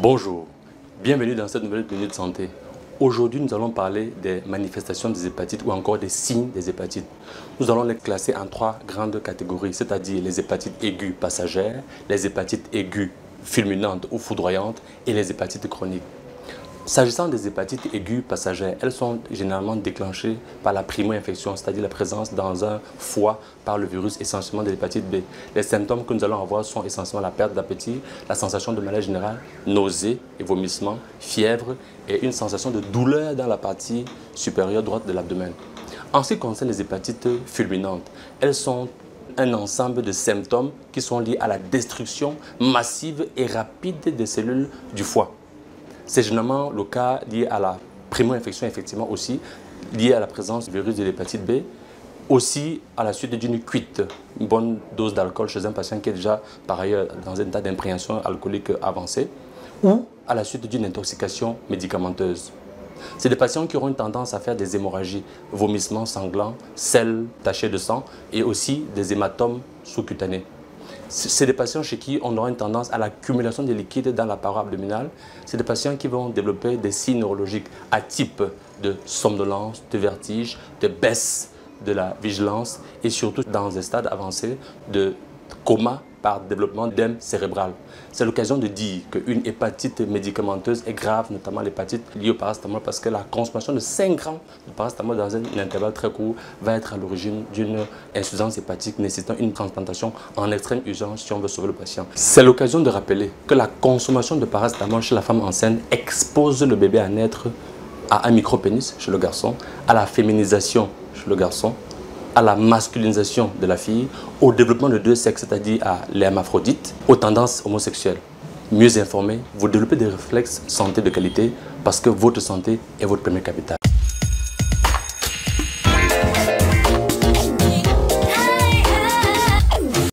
Bonjour, bienvenue dans cette nouvelle minute de santé. Aujourd'hui, nous allons parler des manifestations des hépatites ou encore des signes des hépatites. Nous allons les classer en trois grandes catégories, c'est-à-dire les hépatites aiguës passagères, les hépatites aiguës fulminantes ou foudroyantes et les hépatites chroniques. S'agissant des hépatites aiguës passagères, elles sont généralement déclenchées par la primo-infection, c'est-à-dire la présence dans un foie par le virus essentiellement de l'hépatite B. Les symptômes que nous allons avoir sont essentiellement la perte d'appétit, la sensation de malaise général, nausées et vomissements, fièvre et une sensation de douleur dans la partie supérieure droite de l'abdomen. En ce qui concerne les hépatites fulminantes, elles sont un ensemble de symptômes qui sont liés à la destruction massive et rapide des cellules du foie. C'est généralement le cas lié à la primo-infection, effectivement aussi, lié à la présence du virus de l'hépatite B, aussi à la suite d'une cuite, une bonne dose d'alcool chez un patient qui est déjà par ailleurs dans un état d'impréhension alcoolique avancé, ou à la suite d'une intoxication médicamenteuse. C'est des patients qui auront une tendance à faire des hémorragies, vomissements sanglants, selles tachées de sang et aussi des hématomes sous-cutanés. C'est des patients chez qui on aura une tendance à l'accumulation de liquide dans la paroi abdominale. C'est des patients qui vont développer des signes neurologiques à type de somnolence, de vertige, de baisse de la vigilance et surtout dans des stades avancés de coma par développement d'œdème cérébral. C'est l'occasion de dire qu'une hépatite médicamenteuse est grave, notamment l'hépatite liée au paracétamol, parce que la consommation de 5 grammes de paracétamol dans un intervalle très court va être à l'origine d'une insuffisance hépatique nécessitant une transplantation en extrême urgence si on veut sauver le patient. C'est l'occasion de rappeler que la consommation de paracétamol chez la femme enceinte expose le bébé à naître à un micropénis chez le garçon, à la féminisation chez le garçon, à la masculinisation de la fille, au développement de deux sexes, c'est-à-dire à l'hermaphrodite, aux tendances homosexuelles. Mieux informé, vous développez des réflexes santé de qualité parce que votre santé est votre premier capital.